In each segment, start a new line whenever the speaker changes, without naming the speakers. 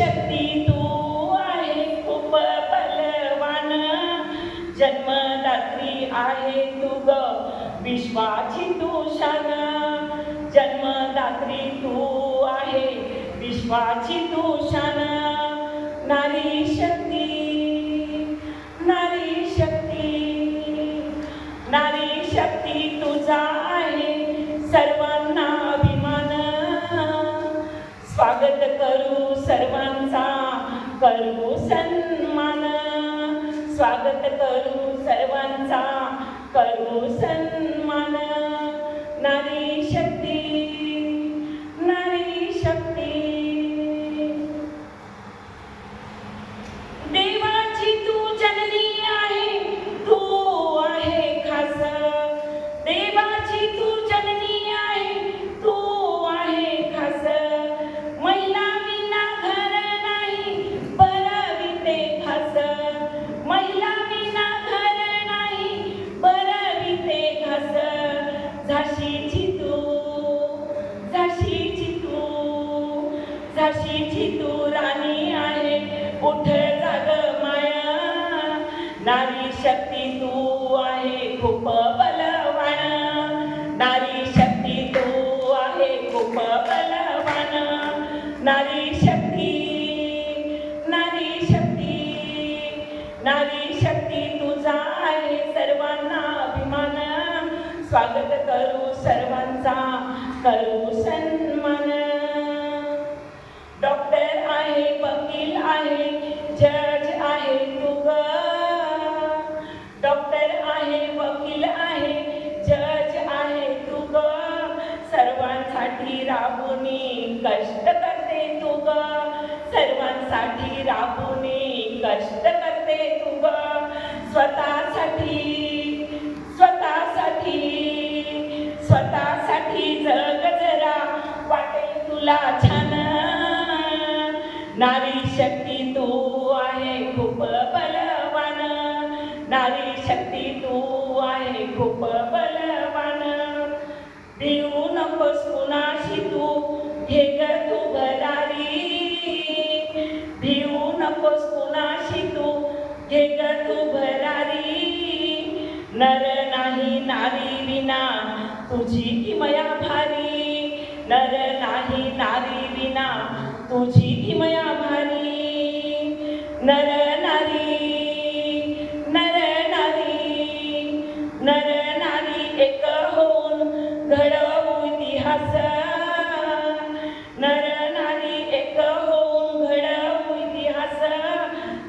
शक्ती तू आहे खूप बलवान, जन्मदात्री आहे तू ग विश्वाची तू शान, जन्मदात्री तू आहे विश्वाची तू शान. नारी शक्ती, नारी शक्ती, नारी शक्ती तुझा आहे सर्वांना अभिमान. स्वागत करू सर्वांचा, करू सन्मान. स्वागत करू सर्वांचा, करू सन्मान. नारी शक्ती, नारी शक्ती. देवाची तू जननी आहे, तू आहे खास. देवाची तू जननी आहे, तू आहे खास. महिला विना घर नाही, बरविते खास. महिला विना घर नाही, बरविते खास. झाशीची तू, झाशीची तू, झाशीची तू राणी आहे, उठ जाग माया. नारी शक्ती तू आहे खूप बलवान, नारी शक्ती तू आहे खूप बलवान. नारी शक्ती, नारी शक्ती, नारी शक्ती तुझा आहे सर्वांना अभिमान. स्वागत करू सर्वांचा, करू सन्मान. डॉक्टर आहे, वकील आहे, जज आहे तू ग. डॉक्टर आहे, वकील आहे, जज आहे तू ग. सर्वांसाठी राबुनी कष्ट करते तू ग. सर्वांसाठी राबुनी कष्ट करते तू ग. स्वतःसाठी, स्वतःसाठी, स्वतःसाठी जग जरा वाटेल तुला छान. नारी शक्ती तू आहे खूप बलवान, नारी शक्ती तू आहे खूप बलवान. भिवू नकोस कुणाशी तू, घे ग तू भरारी. भिवू नकोस कुणाशी तू, घे ग तू भरारी. नर नाही नारी विना तुझी किमया भारी. नर नाही नारी विना तुझी किमया भारी. नर नारी, नर नारी, नर नारी एक होऊन घडवू इतिहास. नर नारी एक होऊन घडवू इतिहास.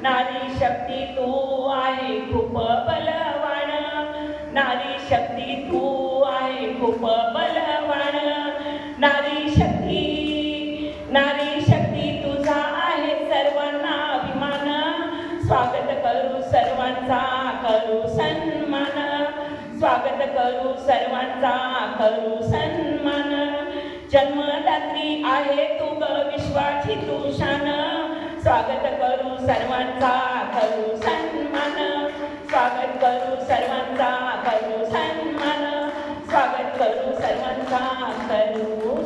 नारी शक्ती तू आहे खूप बलवान, नारी शक्ती तू आहे खूप बलवान. नारी शक्ती, नारी शक्ती तुझा आहे सर्वांना अभिमान. स्वागत करू सर्वांचा, करू सन्मान. स्वागत करू सर्वांचा, करू सन्मान. जन्मदात्री आहे तू ग विश्वाची तू शान. स्वागत करू सर्वांचा, करू सन्मान. स्वागत करू सर्वांचा, करू सन्मान. स्वागत करू सर्वांचा, करू